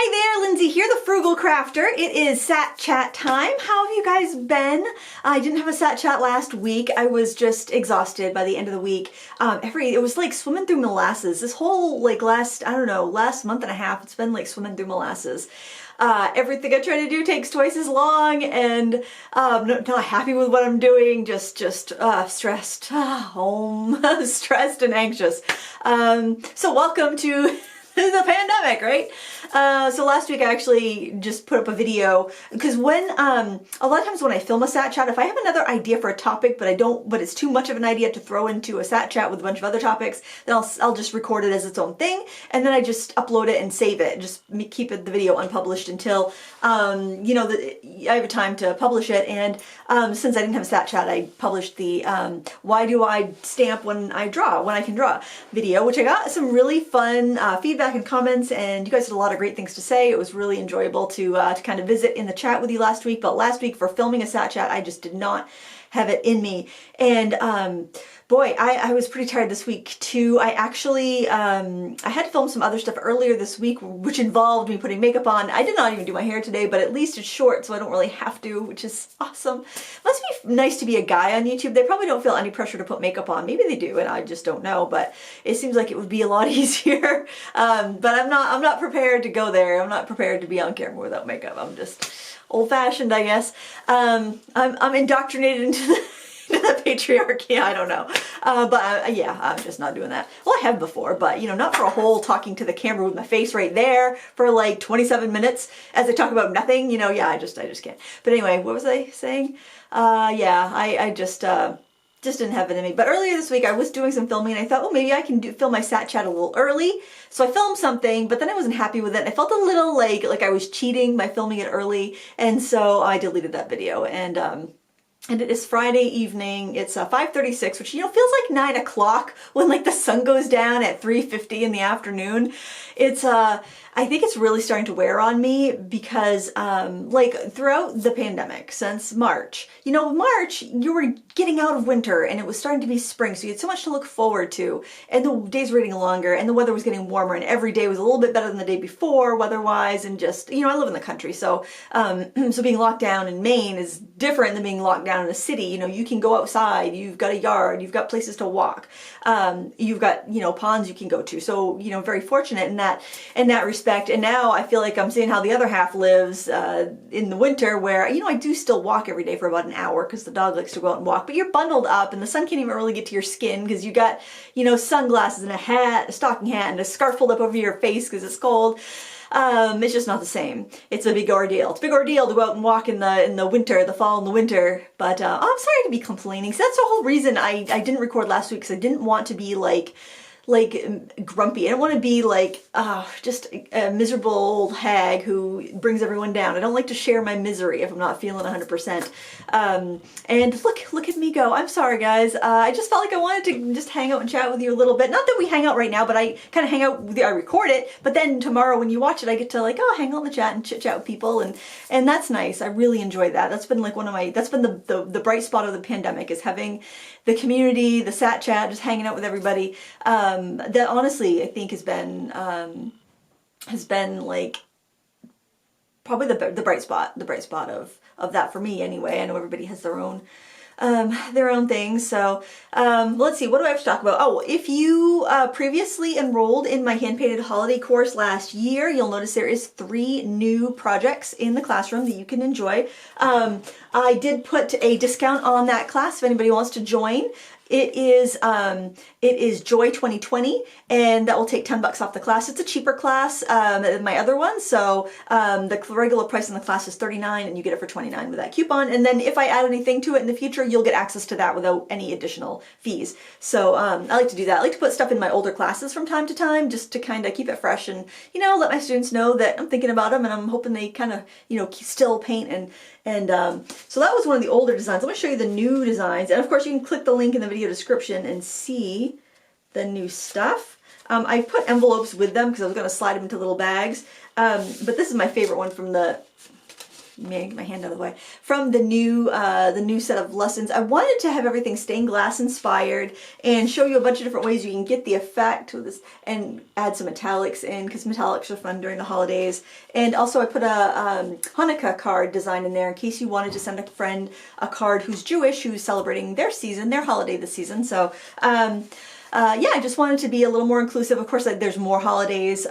Hi there, Lindsay here, the Frugal Crafter. It is Sat Chat time. How have you guys been? I didn't have a Sat Chat last week. I was just exhausted by the end of the week. It was like swimming through molasses. This whole last month and a half, it's been like swimming through molasses. Everything I try to do takes twice as long, and not happy with what I'm doing, just stressed, home, stressed and anxious. So welcome to the pandemic, right? So last week I actually just put up a video because when a lot of times when I film a Sat Chat, if I have another idea for a topic but it's too much of an idea to throw into a Sat Chat with a bunch of other topics, then I'll just record it as its own thing, and then I just upload it and save it, just keep the video unpublished until I have time to publish it. And since I didn't have a Sat Chat, I published the why do I stamp when I can draw video, which I got some really fun feedback and comments, and you guys had a lot of great things to say. It was really enjoyable to kind of visit in the chat with you last week, but last week for filming a Sat Chat, I just did not have it in me. And boy, I was pretty tired this week too. I actually, I had to film some other stuff earlier this week, which involved me putting makeup on. I did not even do my hair today, but at least it's short, so I don't really have to, which is awesome. Must be nice to be a guy on YouTube. They probably don't feel any pressure to put makeup on. Maybe they do, and I just don't know, but it seems like it would be a lot easier. But I'm not prepared to go there. I'm not prepared to be on camera without makeup. I'm just old-fashioned, I guess. I'm indoctrinated into the patriarchy. I don't know, yeah, I'm just not doing that. Well, I have before, but not for a whole talking to the camera with my face right there for like 27 minutes as I talk about nothing. Yeah, I just can't. But anyway, what was I saying? Yeah, I just didn't have it in me. But earlier this week I was doing some filming, and I thought, well, maybe I can film my Sat Chat a little early. So I filmed something, but then I wasn't happy with it. I felt a little like I was cheating by filming it early, and so I deleted that video. And it is Friday evening. It's 5:36, which feels like 9 o'clock when like the sun goes down at 3:50 in the afternoon. It's I think it's really starting to wear on me because like throughout the pandemic since March, March you were getting out of winter and it was starting to be spring, so you had so much to look forward to, and the days were getting longer and the weather was getting warmer, and every day was a little bit better than the day before weather-wise. And just I live in the country, so so being locked down in Maine is different than being locked down in a city. You can go outside, you've got a yard, you've got places to walk, you've got ponds you can go to, so very fortunate in that respect. And now I feel like I'm seeing how the other half lives in the winter, where I do still walk every day for about an hour because the dog likes to go out and walk, but you're bundled up and the sun can't even really get to your skin because you got sunglasses and a hat, a stocking hat, and a scarf pulled up over your face because it's cold. It's just not the same. It's a big ordeal. It's a big ordeal to go out and walk in the winter, the fall and the winter. But I'm sorry to be complaining. So that's the whole reason I didn't record last week, because I didn't want to be like grumpy. I don't want to be like just a miserable old hag who brings everyone down. I don't like to share my misery if I'm not feeling 100%. And look at me go. I'm sorry, guys. I just felt like I wanted to just hang out and chat with you a little bit. Not that we hang out right now, but I kind of hang out with you. I record it, but then tomorrow when you watch it, I get to hang out in the chat and chit chat with people, and that's nice. I really enjoy that. That's been like that's been the bright spot of the pandemic, is having the community, the Sat Chat, just hanging out with everybody. That honestly I think has been like probably the bright spot of that for me anyway. I know everybody has their own things. So let's see, what do I have to talk about? Oh, if you previously enrolled in my hand-painted holiday course last year, you'll notice there is 3 new projects in the classroom that you can enjoy. I did put a discount on that class if anybody wants to join. It is Joy 2020, and that will take $10 off the class. It's a cheaper class than my other one, so the regular price in the class is $39, and you get it for $29 with that coupon. And then if I add anything to it in the future, you'll get access to that without any additional fees. So I like to do that. I like to put stuff in my older classes from time to time, just to kind of keep it fresh and let my students know that I'm thinking about them, and I'm hoping they kind of still paint. And so that was one of the older designs. I'm going to show you the new designs, and of course you can click the link in the video description and see the new stuff. I put envelopes with them because I was going to slide them into little bags, but this is my favorite one from the my hand out of the way, from the new set of lessons. I wanted to have everything stained glass inspired and show you a bunch of different ways you can get the effect with this and add some metallics in, because metallics are fun during the holidays. And also I put a Hanukkah card design in there in case you wanted to send a friend a card who's Jewish, who's celebrating their season, their holiday this season. So yeah, I just wanted to be a little more inclusive. Of course, like, there's more holidays.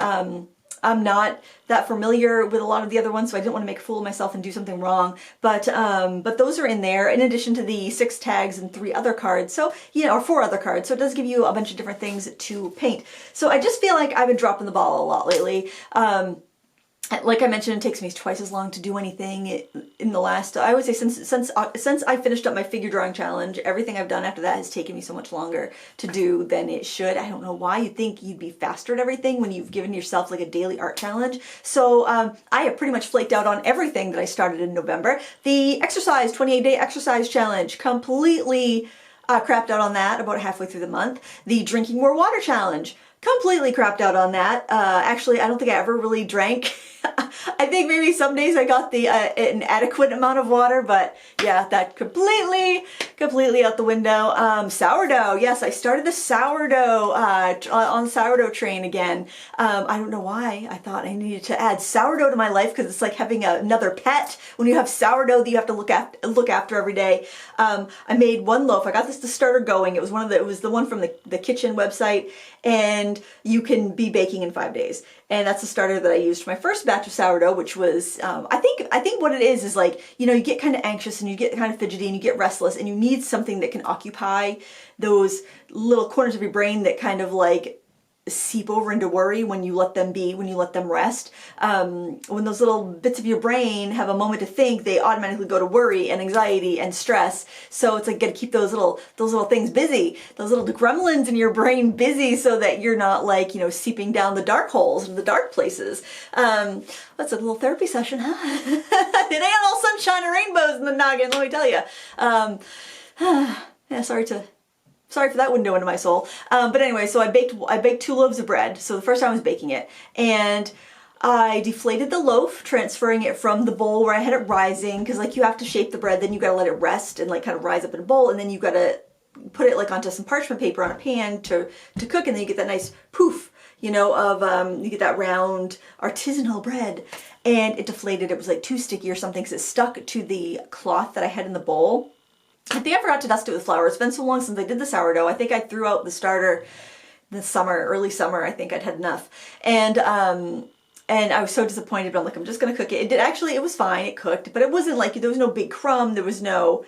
I'm not that familiar with a lot of the other ones, so I didn't want to make a fool of myself and do something wrong. But those are in there, in addition to the 6 tags and 3 other cards. So, you know, or 4 other cards. So it does give you a bunch of different things to paint. So I just feel like I've been dropping the ball a lot lately. Like I mentioned, it takes me twice as long to do anything in the last, I would say since I finished up my figure drawing challenge, everything I've done after that has taken me so much longer to do than it should. I don't know why. You'd think you'd be faster at everything when you've given yourself like a daily art challenge. So I have pretty much flaked out on everything that I started in November. The exercise, 28-day exercise challenge, completely crapped out on that about halfway through the month. The drinking more water challenge, completely crapped out on that. Actually, I don't think I ever really drank. I think maybe some days I got an adequate amount of water, but yeah, that completely out the window. Sourdough, yes, I started the sourdough on the sourdough train again. I don't know why I thought I needed to add sourdough to my life, because it's like having another pet when you have sourdough that you have to look after every day. I made 1 loaf. I got this to starter going. It was the one from the kitchen website, and you can be baking in 5 days. And that's the starter that I used for my first batch of sourdough, which was, I think what it is like, you know, you get kind of anxious and you get kind of fidgety and you get restless and you need something that can occupy those little corners of your brain that kind of like seep over into worry when you let them be, when you let them rest. When those little bits of your brain have a moment to think, they automatically go to worry and anxiety and stress. So it's like, gotta keep those little things busy, those little gremlins in your brain busy, so that you're not like, you know, seeping down the dark holes and the dark places. That's a little therapy session, huh? It ain't all sunshine and rainbows in the noggin, let me tell you. Yeah, sorry for that window into my soul. But anyway, so I baked 2 loaves of bread. So the first time I was baking it, and I deflated the loaf, transferring it from the bowl where I had it rising, because like you have to shape the bread, then you gotta let it rest and like kind of rise up in a bowl, and then you gotta put it like onto some parchment paper on a pan to cook, and then you get that nice poof, you know, of you get that round artisanal bread. And it deflated. It was like too sticky or something, because it stuck to the cloth that I had in the bowl. I think I forgot to dust it with flour. It's been so long since I did the sourdough. I think I threw out the starter this summer, early summer. I think I'd had enough. And I was so disappointed, but I'm like, I'm just going to cook it. It was fine. It cooked, but it wasn't like, there was no big crumb. There was no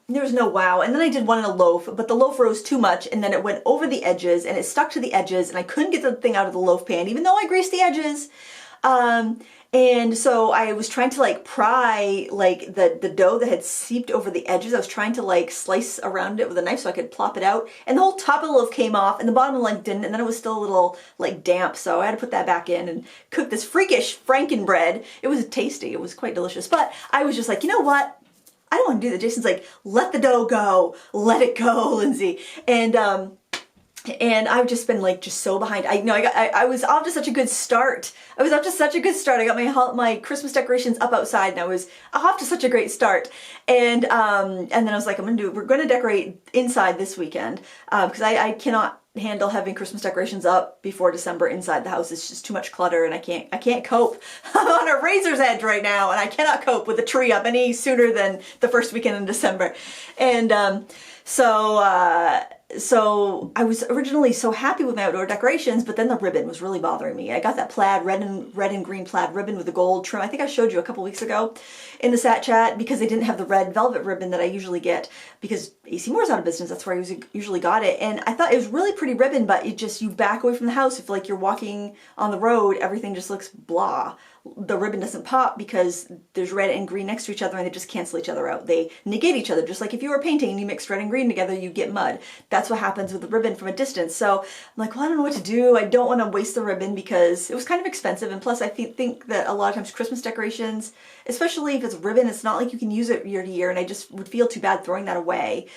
wow. And then I did one in a loaf, but the loaf rose too much, and then it went over the edges, and it stuck to the edges, and I couldn't get the thing out of the loaf pan, even though I greased the edges. And so I was trying to like pry like the dough that had seeped over the edges. I was trying to like slice around it with a knife so I could plop it out, and the whole top of the loaf came off and the bottom like didn't, and then it was still a little like damp, so I had to put that back in and cook this freakish frankenbread. It was tasty. It was quite delicious, but I was just like, you know what? I don't want to do that. Jason's like, let the dough go. Let it go, Lindsay. And I've just been like just so behind. I was off to such a good start. I got my Christmas decorations up outside, and I was off to such a great start. And then I was like, we're gonna decorate inside this weekend, because I cannot handle having Christmas decorations up before December inside the house. It's just too much clutter, and I can't cope. I'm on a razor's edge right now, and I cannot cope with a tree up any sooner than the first weekend in December. And so I was originally so happy with my outdoor decorations, but then the ribbon was really bothering me. I got that plaid, red and green plaid ribbon with the gold trim. I think I showed you a couple weeks ago in the Sat Chat, because they didn't have the red velvet ribbon that I usually get, because AC Moore's out of business. That's where I usually got it. And I thought it was really pretty ribbon, but you back away from the house, if like you're walking on the road, everything just looks blah. The ribbon doesn't pop because there's red and green next to each other, and they just cancel each other out. They negate each other. Just like if you were painting and you mixed red and green together, you get mud. That's what happens with the ribbon from a distance. So I'm like, well, I don't know what to do. I don't want to waste the ribbon because it was kind of expensive. And plus I think that a lot of times Christmas decorations, especially if it's ribbon, it's not like you can use it year to year, and I just would feel too bad throwing that away.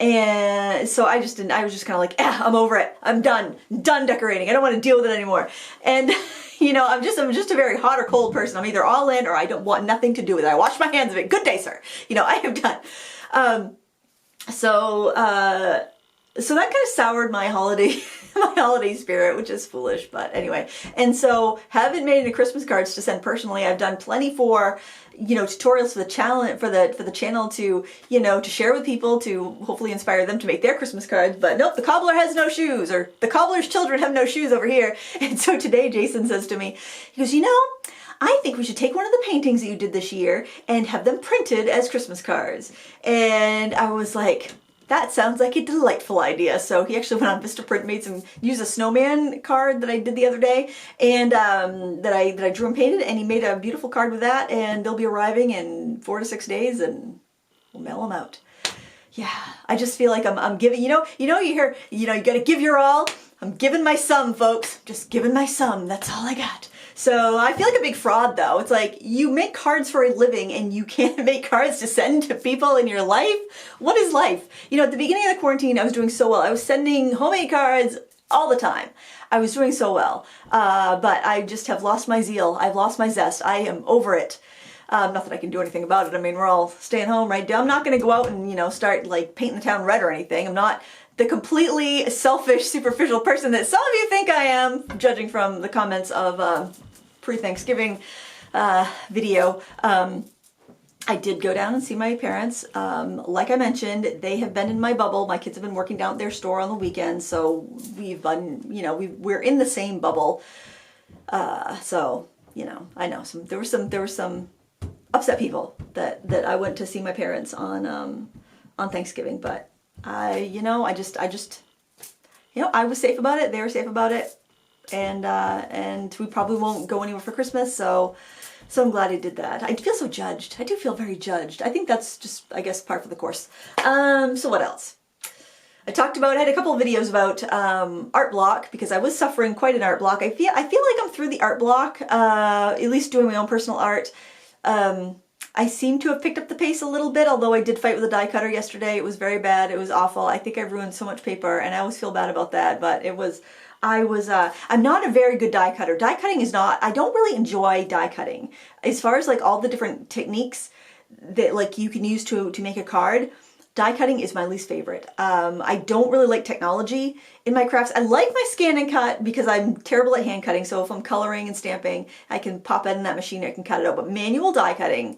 And so I just didn't, I was just kind of like, I'm over it. I'm done decorating. I don't want to deal with it anymore. And you know, I'm just a very hot or cold person. I'm either all in or I don't want nothing to do with it. I wash my hands of it. Good day, sir. You know, I am done. So that kind of soured my holiday, my holiday spirit, which is foolish, but anyway. And so haven't made any Christmas cards to send personally. I've done plenty for, you know, tutorials for the channel, for the channel to, you know, to share with people, to hopefully inspire them to make their Christmas cards. But nope, the cobbler has no shoes, or the cobbler's children have no shoes over here. And so today Jason says to me, he goes, you know, I think we should take one of the paintings that you did this year and have them printed as Christmas cards. And I was like, that sounds like a delightful idea. So he actually went on Vistaprint, used a snowman card that I did the other day, and that I drew and painted, and he made a beautiful card with that, and they'll be arriving in 4 to 6 days, and we'll mail them out. Yeah, I just feel like I'm giving, you hear, you gotta give your all. I'm giving my some, folks. Just giving my some. That's all I got. So I feel like a big fraud, though. It's like, you make cards for a living and you can't make cards to send to people in your life? What is life? You know, at the beginning of the quarantine, I was doing so well. I was sending homemade cards all the time. I was doing so well. But I just have lost my zeal. I've lost my zest. I am over it. Not that I can do anything about it. I mean, we're all staying home, right? I'm not going to go out and, start like painting the town red or anything. I'm not the completely selfish, superficial person that some of you think I am, judging from the comments of pre-Thanksgiving video. I did go down and see my parents. Like I mentioned, they have been in my bubble. My kids have been working down at their store on the weekends, so we've been, we're in the same bubble. So, I know there were some upset people that I went to see my parents on Thanksgiving, but I was safe about it. They were safe about it, and we probably won't go anywhere for Christmas. So I'm glad I did that. I feel so judged. I do feel very judged. I think that's just, I guess, part of the course. So what else? I had a couple of videos about art block, because I was suffering quite an art block. I feel like I'm through the art block, at least doing my own personal art. I seem to have picked up the pace a little bit, although I did fight with a die cutter yesterday. It was very bad. It was awful. I think I ruined so much paper, and I always feel bad about that, but I'm not a very good die cutter. Die cutting is not, I don't really enjoy die cutting. As far as like all the different techniques that like you can use to make a card, die cutting is my least favorite. I don't really like technology in my crafts. I like my scan and cut because I'm terrible at hand cutting. So if I'm coloring and stamping, I can pop that in that machine, I can cut it out. But manual die cutting,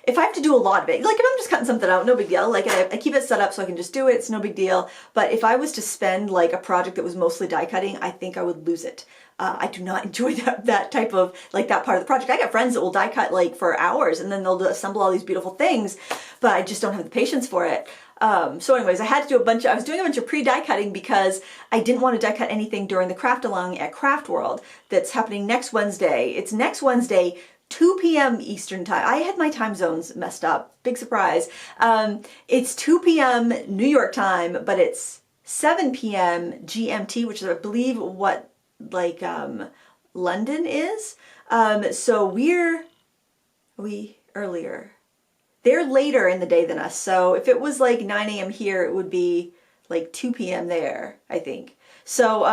if I have to do a lot of it, like if I'm just cutting something out, no big deal. Like I keep it set up so I can just do it. It's no big deal. But if I was to spend like a project that was mostly die cutting, I think I would lose it. I do not enjoy that type of, like that part of the project. I got friends that will die cut like for hours and then they'll assemble all these beautiful things, but I just don't have the patience for it. So anyways, I had to do I was doing a bunch of pre-die cutting because I didn't want to die cut anything during the craft along at Craftworld that's happening next Wednesday. It's next Wednesday, 2 p.m. Eastern time. I had my time zones messed up. Big surprise. It's 2 p.m. New York time, but it's 7 p.m. GMT, which is, I believe, what like London is. So we earlier. They're later in the day than us. So if it was like 9 a.m. here, it would be like 2 p.m. there, I think. So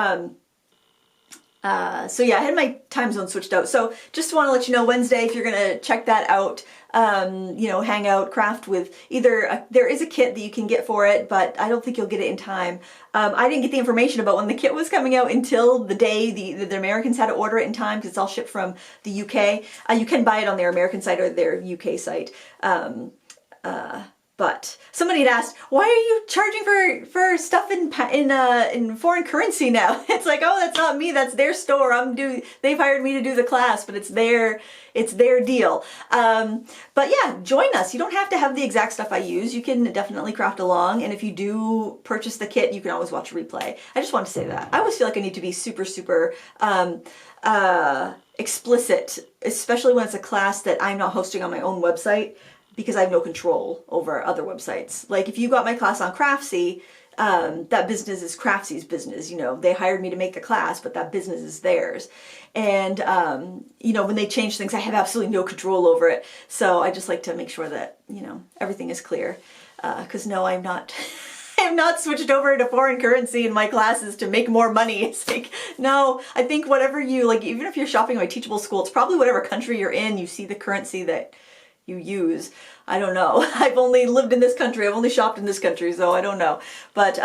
yeah, I had my time zone switched out. So just want to let you know, Wednesday, if you're going to check that out, hang out, craft with either, there is a kit that you can get for it, but I don't think you'll get it in time. I didn't get the information about when the kit was coming out until the day the Americans had to order it in time, because it's all shipped from the UK. You can buy it on their American site or their UK site. But somebody had asked, why are you charging for stuff in foreign currency now? It's like, oh, that's not me. That's their store. They've hired me to do the class, but it's their deal. But yeah, join us. You don't have to have the exact stuff I use. You can definitely craft along. And if you do purchase the kit, you can always watch a replay. I just want to say that. I always feel like I need to be super, super explicit, especially when it's a class that I'm not hosting on my own website, because I have no control over other websites. Like if you got my class on Craftsy, that business is Craftsy's business. They hired me to make the class, but that business is theirs. And, when they change things, I have absolutely no control over it. So I just like to make sure that, everything is clear. Because no, I'm not. I have not switched over to foreign currency in my classes to make more money. It's like, no, I think whatever you, like, even if you're shopping at my teachable school, it's probably whatever country you're in, you see the currency that you use. I don't know. I've only lived in this country. I've only shopped in this country, so I don't know. But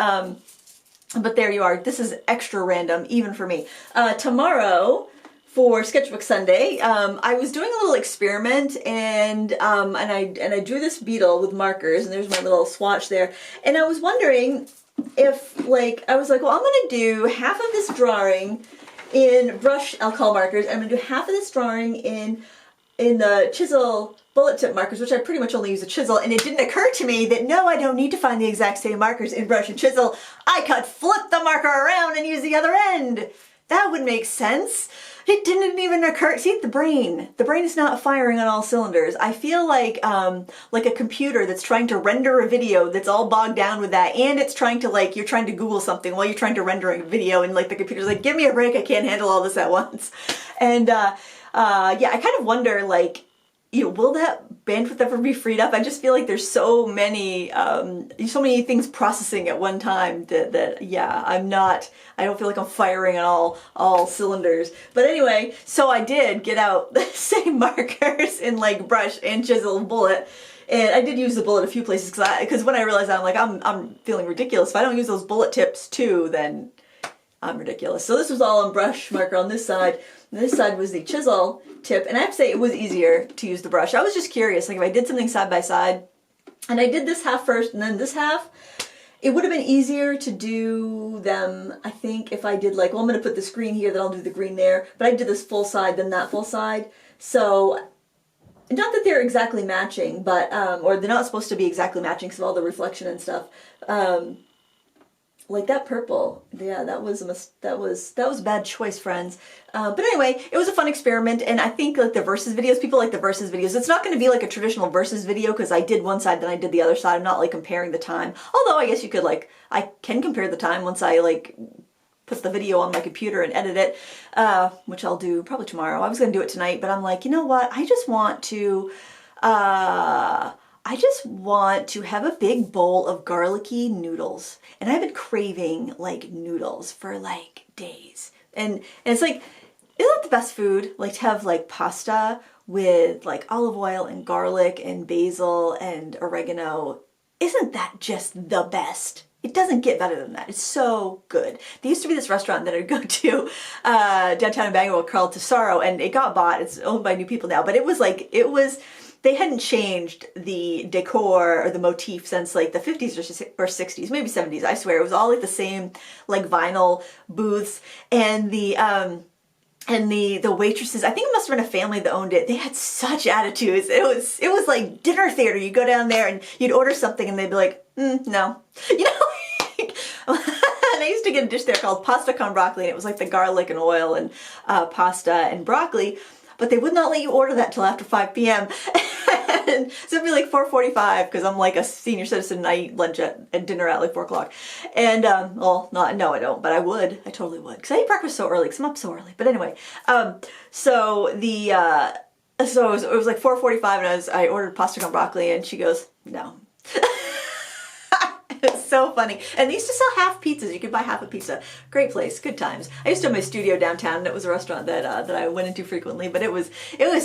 there you are. This is extra random, even for me. Tomorrow, for Sketchbook Sunday, I was doing a little experiment, and I drew this beetle with markers, and there's my little swatch there. And I was wondering if, like, I was like, well, I'm gonna do half of this drawing in brush alcohol markers, and I'm gonna do half of this drawing in the chisel bullet tip markers, which I pretty much only use a chisel, and it didn't occur to me that no, I don't need to find the exact same markers in brush and chisel. I could flip the marker around and use the other end. That would make sense. It didn't even occur. See, the brain is not firing on all cylinders. I feel like a computer that's trying to render a video that's all bogged down with that, and it's trying to, like, you're trying to Google something while you're trying to render a video, and like the computer's like, give me a break, I can't handle all this at once. And yeah, I kind of wonder, like, you know, will that bandwidth ever be freed up? I just feel like there's so many things processing at one time that yeah, I don't feel like I'm firing on all cylinders. But anyway, so I did get out the same markers in, like, brush and chisel and bullet. And I did use the bullet a few places because when I realized that, I'm like, I'm feeling ridiculous. If I don't use those bullet tips too, then I'm ridiculous. So this was all on brush marker on this side. And this side was the chisel tip, and I have to say it was easier to use the brush. I was just curious, like, if I did something side by side, and I did this half first and then this half, it would have been easier to do them, I think, if I did, like, well, I'm going to put this green here, then I'll do the green there, but I did this full side, then that full side. So, not that they're exactly matching, but, or they're not supposed to be exactly matching because of all the reflection and stuff. Like that purple, yeah, that was a bad choice, friends. But anyway, it was a fun experiment, and I think, like, the versus videos, people like the versus videos. It's not going to be like a traditional versus video because I did one side, then I did the other side. I'm not, like, comparing the time. Although I guess you could, like, I can compare the time once I, like, put the video on my computer and edit it, which I'll do probably tomorrow. I was going to do it tonight, but I'm like, you know what? I just want to have a big bowl of garlicky noodles. And I've been craving, like, noodles for, like, days. And it's like, isn't that the best food? Like, to have, like, pasta with, like, olive oil and garlic and basil and oregano. Isn't that just the best? It doesn't get better than that. It's so good. There used to be this restaurant that I'd go to downtown in Bangor called Tesoro, and it got bought. It's owned by new people now. But they hadn't changed the decor or the motif since, like, the 50s or 60s, maybe 70s, I swear. It was all, like, the same, like, vinyl booths, and the waitresses, I think it must have been a family that owned it. They had such attitudes. It was like dinner theater. You go down there and you'd order something and they'd be like, no. You know, like, and I used to get a dish there called pasta con broccoli, and it was like the garlic and oil and pasta and broccoli. But they would not let you order that till after 5 p.m. And so it'd be like 4:45 because I'm like a senior citizen and I eat lunch and dinner at like 4 o'clock. And, well, no, I don't, but I would. I totally would. Because I eat breakfast so early because I'm up so early. But anyway, so it was like 4:45 and I ordered pasta con broccoli, and she goes, no. It's so funny. And they used to sell half pizzas. You could buy half a pizza. Great place. Good times. I used to have my studio downtown, and it was a restaurant that I went into frequently, but it was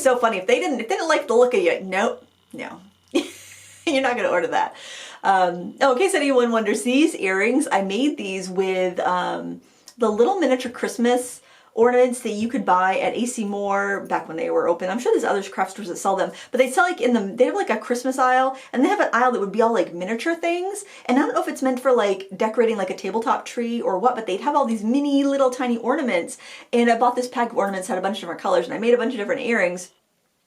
so funny. If they didn't like the look of you, no. You're not going to order that. In case anyone wonders, these earrings, I made these with the little miniature Christmas ornaments that you could buy at AC Moore back when they were open. I'm sure there's other craft stores that sell them, but they sell, like, they have like a Christmas aisle, and they have an aisle that would be all like miniature things. And I don't know if it's meant for, like, decorating like a tabletop tree or what, but they'd have all these mini little tiny ornaments. And I bought this pack of ornaments, had a bunch of different colors, and I made a bunch of different earrings.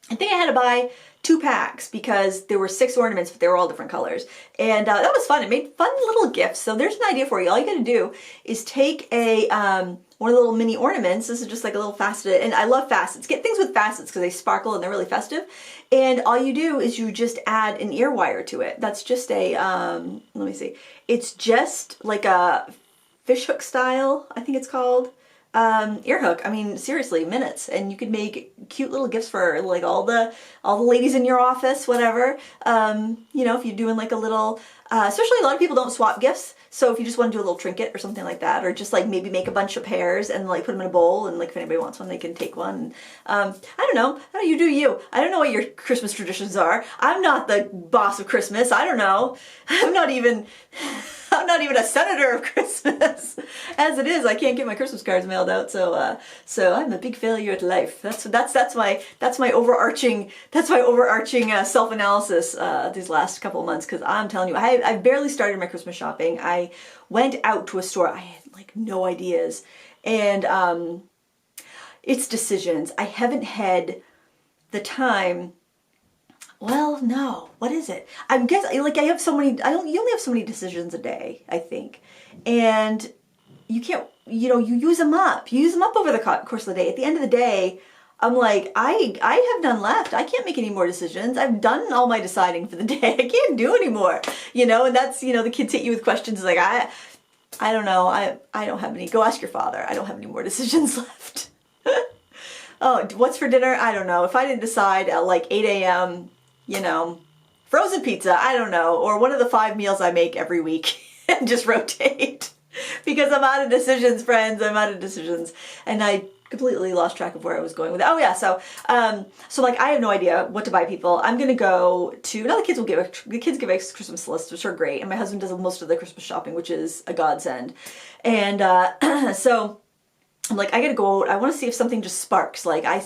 I think I had to buy 2 packs because there were 6 ornaments, but they were all different colors. And that was fun. It made fun little gifts. So there's an idea for you. All you gotta do is take one of the little mini ornaments. This is just like a little faceted, and I love facets. Get things with facets because they sparkle and they're really festive. And all you do is you just add an ear wire to it. That's just a, let me see. It's just like a fishhook style, I think it's called. ear hook. I mean, seriously, minutes, and you could make cute little gifts for like all the ladies in your office, whatever. You know, if you're doing like a little, especially a lot of people don't swap gifts. So if you just want to do a little trinket or something like that, or just like maybe make a bunch of pairs and like put them in a bowl, and like if anybody wants one, they can take one. I don't know. You do you. I don't know what your Christmas traditions are. I'm not the boss of Christmas. I don't know. I'm not even a senator of Christmas. As it is, I can't get my Christmas cards mailed out, so I'm a big failure at life. That's my overarching self-analysis these last couple of months, because I'm telling you, I've barely started my Christmas shopping. I went out to a store. I had like no ideas, and it's decisions. I haven't had the time. Well, no. What is it? I'm guessing, like, you only have so many decisions a day, I think. And you can't, you use them up. You use them up over the course of the day. At the end of the day, I'm like, I have none left. I can't make any more decisions. I've done all my deciding for the day. I can't do anymore. And that's, the kids hit you with questions like, I don't know. I don't have any. Go ask your father. I don't have any more decisions left. Oh, what's for dinner? I don't know. If I didn't decide at like 8 a.m., frozen pizza, I don't know, or one of the 5 meals I make every week and just rotate, because I'm out of decisions, friends. I'm out of decisions, and I completely lost track of where I was going with it. Oh yeah, so like I have no idea what to buy people. I'm gonna go to, now the kids give us Christmas lists, which are great, and my husband does most of the Christmas shopping, which is a godsend, and so I'm like, I gotta go out. I want to see if something just sparks. Like I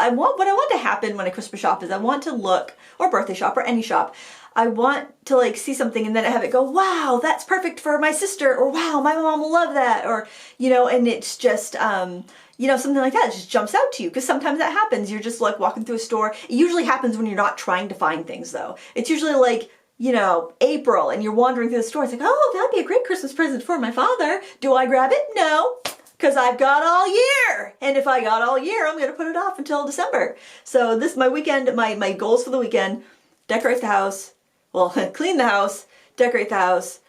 want, what I want to happen when I Christmas shop is I want to look, or birthday shop, or any shop, I want to like see something and then I have it go, wow, that's perfect for my sister, or wow, my mom will love that, or and it's just something like that just jumps out to you, because sometimes that happens. You're just like walking through a store. It usually happens when you're not trying to find things, though. It's usually like April, and you're wandering through the store. It's like, oh, that'd be a great Christmas present for my father. Do I grab it? No. Because I've got all year. And if I got all year, I'm going to put it off until December. So this, my weekend, my goals for the weekend: decorate the house, well, clean the house, decorate the house,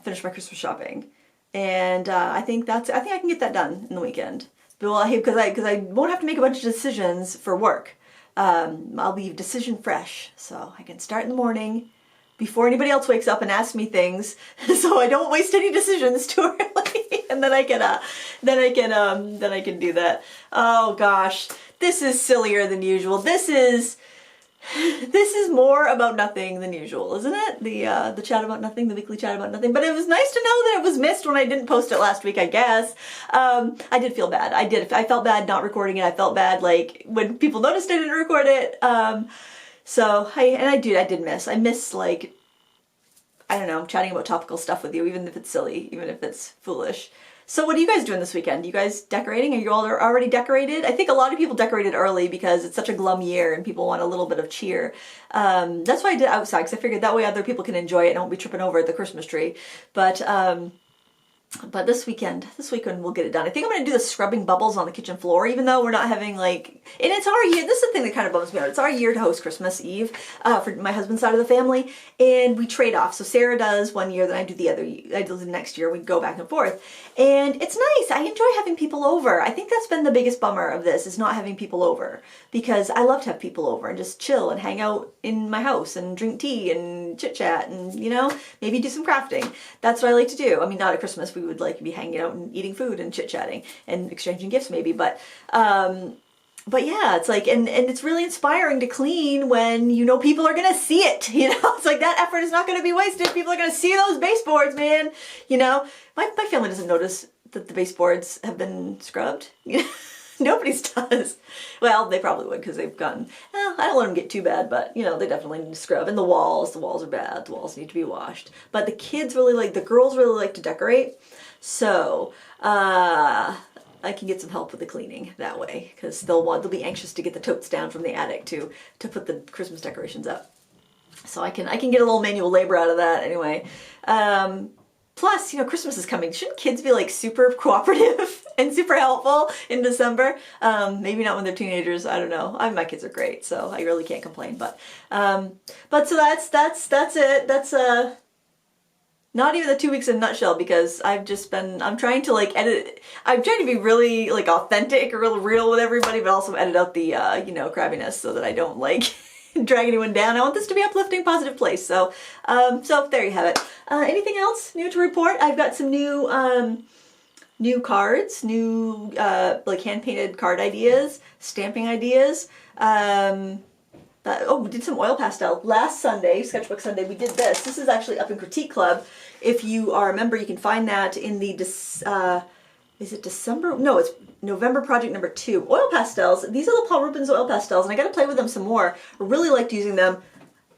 finish my Christmas shopping. And I think I can get that done in the weekend. But because I won't have to make a bunch of decisions for work. I'll be decision fresh. So I can start in the morning before anybody else wakes up and asks me things, so I don't waste any decisions too early, and then I can do that. Oh gosh, this is sillier than usual. This is more about nothing than usual, isn't it? The chat about nothing, the weekly chat about nothing. But it was nice to know that it was missed when I didn't post it last week, I guess. I did feel bad. I felt bad not recording it. I felt bad like when people noticed I didn't record it. So I did miss. I miss, like, I don't know, chatting about topical stuff with you, even if it's silly, even if it's foolish. So what are you guys doing this weekend? You guys decorating? Are you all already decorated? I think a lot of people decorated early because it's such a glum year and people want a little bit of cheer. That's why I did outside, because I figured that way other people can enjoy it and I won't be tripping over the Christmas tree. But this weekend we'll get it done. I think I'm going to do the scrubbing bubbles on the kitchen floor, even though we're not having, like, and it's our year. This is the thing that kind of bums me out. It's our year to host Christmas Eve for my husband's side of the family, and we trade off. So Sarah does one year, then I do the other. I do the next year. We go back and forth, and it's nice. I enjoy having people over. I think that's been the biggest bummer of this, is not having people over, because I love to have people over and just chill and hang out in my house and drink tea and chit chat and maybe do some crafting. That's what I like to do. I mean, not at Christmas. We would like be hanging out and eating food and chit-chatting and exchanging gifts maybe, but yeah, it's like, and it's really inspiring to clean when people are gonna see it. It's like that effort is not gonna be wasted. People are gonna see those baseboards, man. My family doesn't notice that the baseboards have been scrubbed. Nobody's does. Well, they probably would, because they've gotten, I don't let them get too bad, but they definitely need to scrub. And the walls are bad. The walls need to be washed. But the girls really like to decorate. So, I can get some help with the cleaning that way, because they'll be anxious to get the totes down from the attic to put the Christmas decorations up. So I can get a little manual labor out of that anyway. Plus, Christmas is coming. Shouldn't kids be like super cooperative and super helpful in December? Maybe not when they're teenagers. I don't know. My kids are great, so I really can't complain. But so that's it. Not even the 2 weeks in a nutshell, because I'm trying to like edit, I'm trying to be really like authentic or real with everybody, but also edit out the, you know, crabbiness so that I don't like drag anyone down. I want this to be uplifting, positive place. So, so there you have it. Anything else new to report? I've got some new cards, new like hand-painted card ideas, stamping ideas. Oh, we did some oil pastel. Last Sunday, Sketchbook Sunday, we did this. This is actually up in Critique Club. If you are a member, you can find that in the, is it December? No, it's November project number 2. Oil pastels. These are the Paul Rubens oil pastels, and I got to play with them some more. I really liked using them.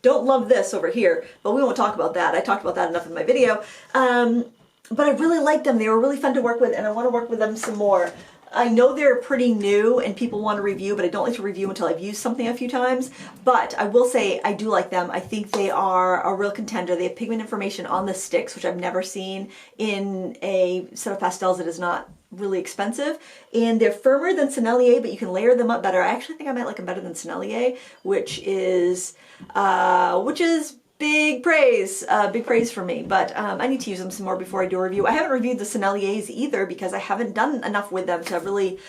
Don't love this over here, but we won't talk about that. I talked about that enough in my video. But I really liked them. They were really fun to work with, and I want to work with them some more. I know they're pretty new and people want to review, but I don't like to review until I've used something a few times. But I will say I do like them. I think they are a real contender. They have pigment information on the sticks, which I've never seen in a set of pastels that is not really expensive. And they're firmer than Sennelier, but you can layer them up better. I actually think I might like them better than Sennelier, which is big praise for me, but I need to use them some more before I do a review. I haven't reviewed the Senneliers either because I haven't done enough with them to really,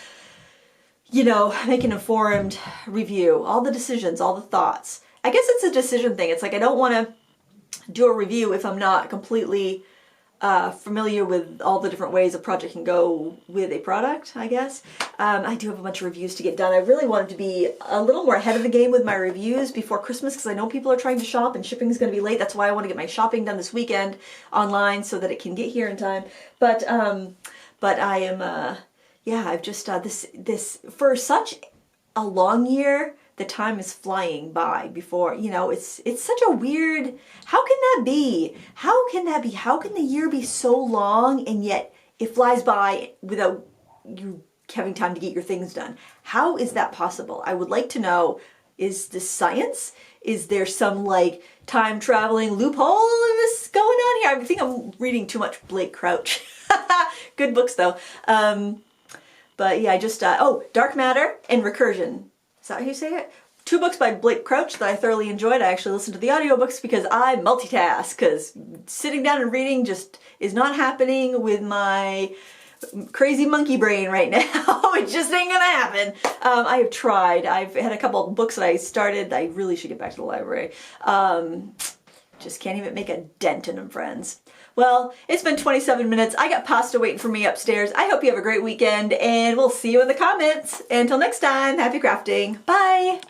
you know, make an informed review. All the decisions, all the thoughts. I guess it's a decision thing. It's like I don't want to do a review if I'm not completely familiar with all the different ways a project can go with a product, I guess. I do have a bunch of reviews to get done. I really wanted to be a little more ahead of the game with my reviews before Christmas because I know people are trying to shop and shipping is going to be late. That's why I want to get my shopping done this weekend online so that it can get here in time. But I am, yeah, I've just, this, for such a long year, the time is flying by before, you know, it's such a weird, how can that be? How can that be? How can the year be so long and yet it flies by without you having time to get your things done? How is that possible? I would like to know, is this science? Is there some like time traveling loophole in this going on here? I think I'm reading too much Blake Crouch. Good books though. But yeah, I just, oh, Dark Matter and Recursion. Is that how you say it? 2 books by Blake Crouch that I thoroughly enjoyed. I actually listened to the audiobooks because I multitask, because sitting down and reading just is not happening with my crazy monkey brain right now. It just ain't gonna happen. I have tried. I've had a couple of books that I started. I really should get back to the library. Just can't even make a dent in them, friends. Well, it's been 27 minutes. I got pasta waiting for me upstairs. I hope you have a great weekend, and we'll see you in the comments. Until next time, happy crafting. Bye!